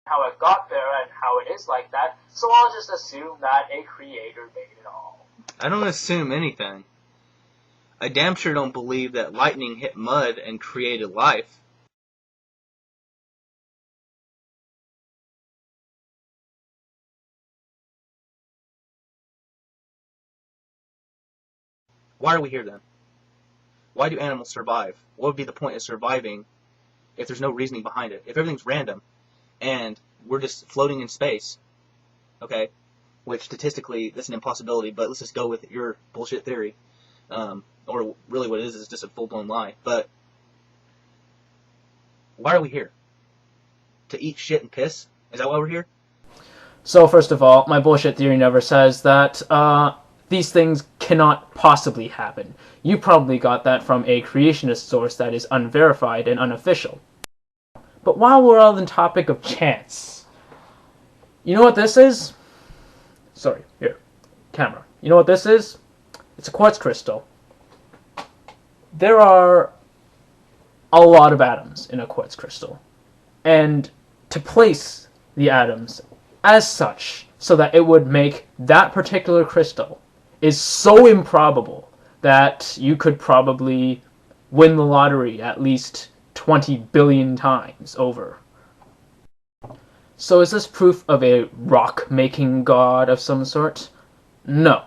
how it got there and how it is like that, so I'll just assume that a creator made it all. I don't assume anything. I damn sure don't believe that lightning hit mud and created life. Why are we here then? Why do animals survive? What would be the point of surviving if there's no reasoning behind it? If everything's random and we're just floating in space, okay, which statistically that's an impossibility, but let's just go with your bullshit theory, or really what it is just a full-blown lie. But why are we here? To eat shit and piss? Is that why we're here? So first of all, my bullshit theory never says that these things cannot possibly happen. You probably got that from a creationist source that is unverified and unofficial. But while we're on the topic of chance, you know what this is? Sorry, here, camera. You know what this is? It's a quartz crystal. There are a lot of atoms in a quartz crystal. And to place the atoms as such, so that it would make that particular crystal, is so improbable that you could probably win the lottery at least 20 billion times over. So is this proof of a rock-making god of some sort? No.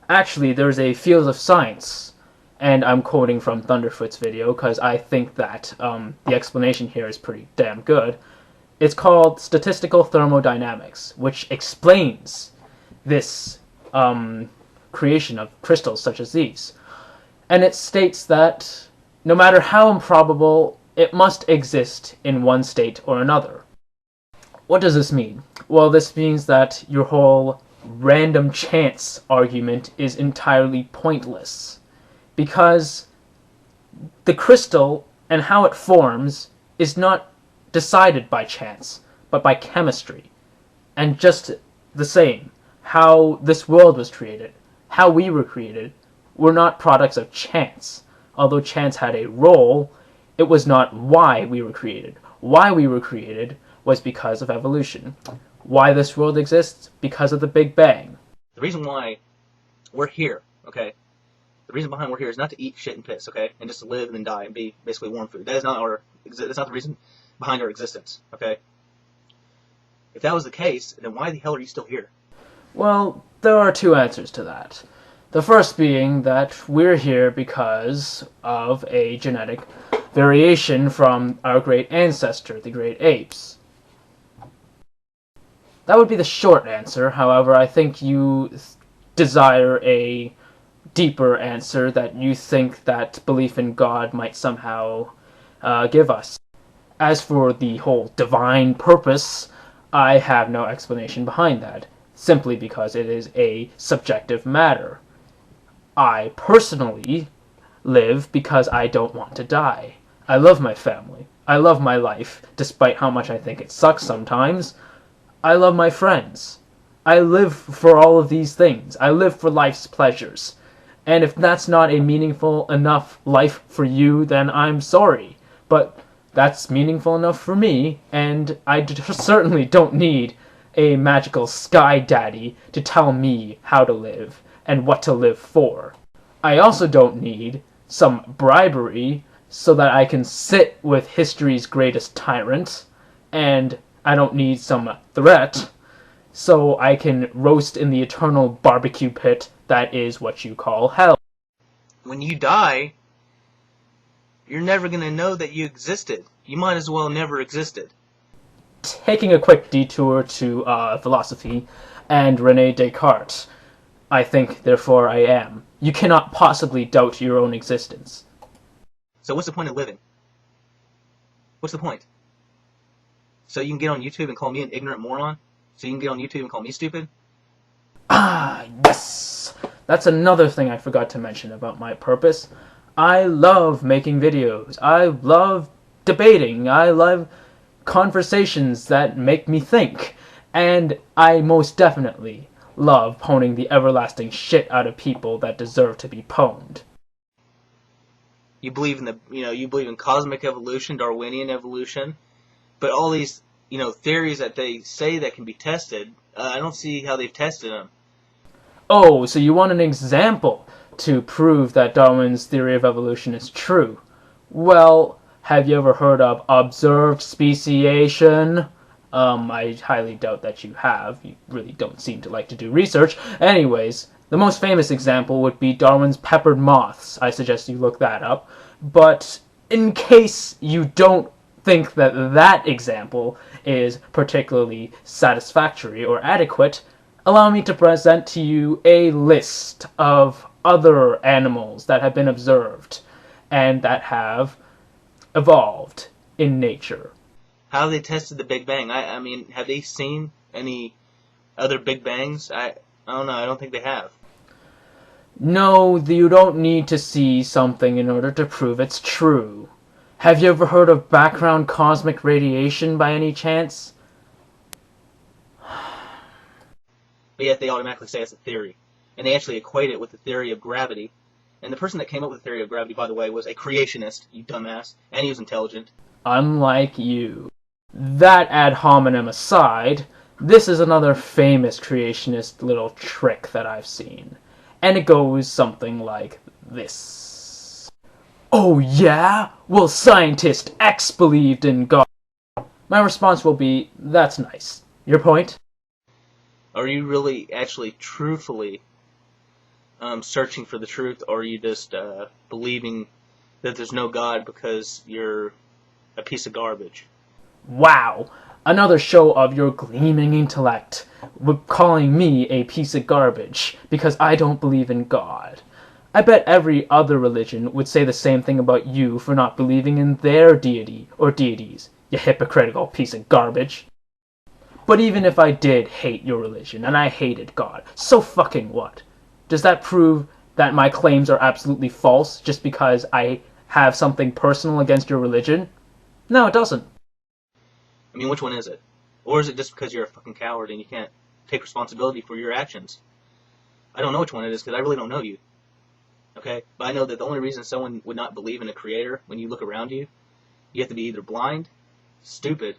Actually, there's a field of science, and I'm quoting from Thunderfoot's video because I think that the explanation here is pretty damn good. It's called statistical thermodynamics, which explains this creation of crystals such as these. And it states that no matter how improbable, it must exist in one state or another. What does this mean? Well, this means that your whole random chance argument is entirely pointless, because the crystal and how it forms is not decided by chance, but by chemistry. And just the same, how this world was created, how we were created, were not products of chance. Although chance had a role, it was not why we were created. Why we were created was because of evolution. Why this world exists? Because of the Big Bang. The reason why we're here, okay, the reason behind we're here is not to eat shit and piss, okay, and just to live and then die and be basically warm food. That's not the reason behind our existence, okay? If that was the case, then why the hell are you still here? Well, there are two answers to that. The first being that we're here because of a genetic variation from our great ancestor, the great apes. That would be the short answer. However, I think you desire a deeper answer that you think that belief in God might somehow give us. As for the whole divine purpose, I have no explanation behind that, simply because it is a subjective matter. I personally live because I don't want to die. I love my family. I love my life, despite how much I think it sucks sometimes. I love my friends. I live for all of these things. I live for life's pleasures. And if that's not a meaningful enough life for you, then I'm sorry. But that's meaningful enough for me, and I certainly don't need a magical sky daddy to tell me how to live and what to live for. I also don't need some bribery so that I can sit with history's greatest tyrant, and I don't need some threat so I can roast in the eternal barbecue pit that is what you call hell. When you die, you're never going to know that you existed. You might as well never existed. Taking a quick detour to philosophy and René Descartes, I think, therefore I am. You cannot possibly doubt your own existence. So what's the point of living? What's the point? So you can get on YouTube and call me an ignorant moron? So you can get on YouTube and call me stupid? Ah, yes! That's another thing I forgot to mention about my purpose. I love making videos. I love debating. I love conversations that make me think. And I most definitely love pwning the everlasting shit out of people that deserve to be pwned. You believe in you believe in cosmic evolution, Darwinian evolution, but all these theories that they say that can be tested. I don't see how they've tested them. Oh, so you want an example to prove that Darwin's theory of evolution is true. Well, have you ever heard of observed speciation? I highly doubt that you have. You really don't seem to like to do research. Anyways, the most famous example would be Darwin's peppered moths. I suggest you look that up. But in case you don't think that that example is particularly satisfactory or adequate, allow me to present to you a list of other animals that have been observed and that have evolved in nature. How have they tested the Big Bang? I mean, have they seen any other Big Bangs? I don't know. I don't think they have. No, you don't need to see something in order to prove it's true. Have you ever heard of background cosmic radiation by any chance? But yet they automatically say it's a theory. And they actually equate it with the theory of gravity. And the person that came up with the theory of gravity, by the way, was a creationist, you dumbass. And he was intelligent. Unlike you. That ad hominem aside, this is another famous creationist little trick that I've seen. And it goes something like this. Oh yeah? Well, scientist X believed in God. My response will be, that's nice. Your point? Are you really actually truthfully searching for the truth, or are you just believing that there's no God because you're a piece of garbage? Wow, another show of your gleaming intellect, calling me a piece of garbage because I don't believe in God. I bet every other religion would say the same thing about you for not believing in their deity or deities, you hypocritical piece of garbage. But even if I did hate your religion, and I hated God, so fucking what? Does that prove that my claims are absolutely false just because I have something personal against your religion? No, it doesn't. I mean, which one is it? Or is it just because you're a fucking coward and you can't take responsibility for your actions? I don't know which one it is because I really don't know you. Okay? But I know that the only reason someone would not believe in a creator when you look around you, you have to be either blind, stupid,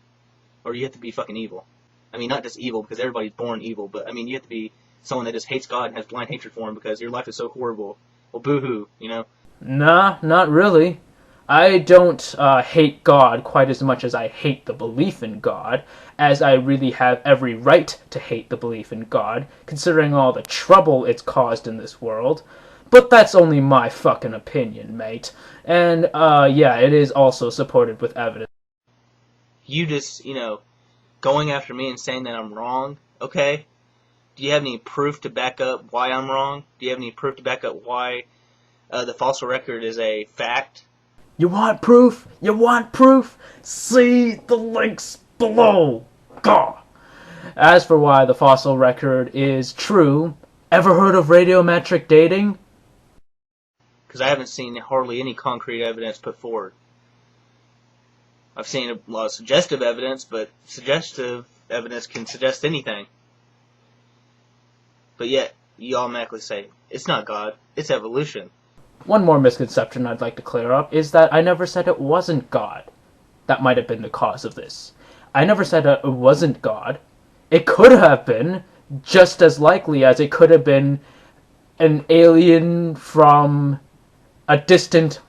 or you have to be fucking evil. I mean, not just evil because everybody's born evil, but I mean, you have to be someone that just hates God and has blind hatred for him because your life is so horrible. Well, boo-hoo, you know? Nah, not really. I don't hate God quite as much as I hate the belief in God, as I really have every right to hate the belief in God, considering all the trouble it's caused in this world. But that's only my fucking opinion, mate. And, yeah, it is also supported with evidence. You just, going after me and saying that I'm wrong, okay? Do you have any proof to back up why I'm wrong? Do you have any proof to back up why the fossil record is a fact? You want proof? You want proof? See the links below. Gah! As for why the fossil record is true, ever heard of radiometric dating? Because I haven't seen hardly any concrete evidence put forward. I've seen a lot of suggestive evidence, but suggestive evidence can suggest anything. But yet, you automatically say, it's not God, it's evolution. One more misconception I'd like to clear up is that I never said it wasn't God. That might have been the cause of this. I never said it wasn't God. It could have been, just as likely as it could have been an alien from a distant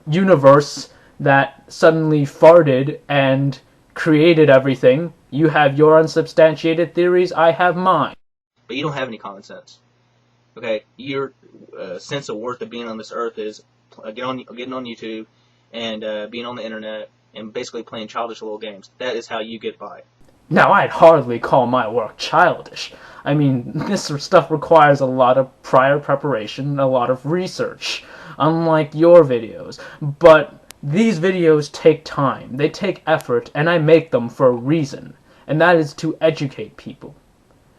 universe that suddenly farted and created everything. You have your unsubstantiated theories, I have mine. But you don't have any common sense. Okay, your sense of worth of being on this earth is getting on YouTube and being on the internet and basically playing childish little games. That is how you get by. Now, I'd hardly call my work childish. I mean, this stuff requires a lot of prior preparation, a lot of research, unlike your videos. But these videos take time, they take effort, and I make them for a reason, and that is to educate people.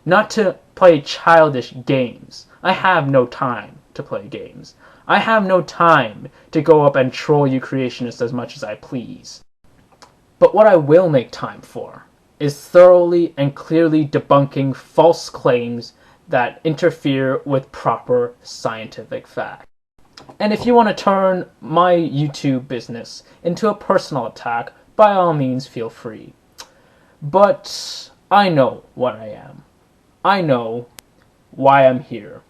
Not to play childish games. I have no time to play games. I have no time to go up and troll you creationists as much as I please. But what I will make time for is thoroughly and clearly debunking false claims that interfere with proper scientific fact. And if you want to turn my YouTube business into a personal attack, by all means feel free. But I know what I am. I know why I'm here.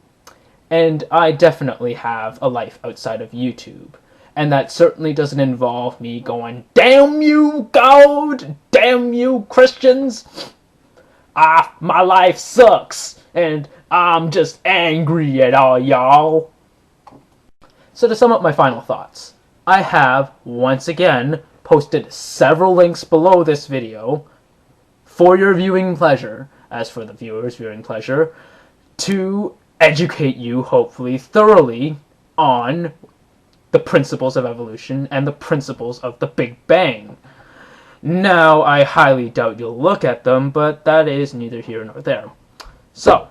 And I definitely have a life outside of YouTube. And that certainly doesn't involve me going, "Damn you, God! Damn you, Christians! My life sucks, and I'm just angry at all y'all." So to sum up my final thoughts, I have, once again, posted several links below this video for your viewing pleasure, as for the viewers' viewing pleasure, to educate you, hopefully, thoroughly on the principles of evolution and the principles of the Big Bang. Now, I highly doubt you'll look at them, but that is neither here nor there. So,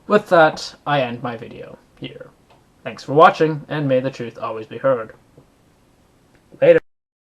with that, I end my video here. Thanks for watching, and may the truth always be heard.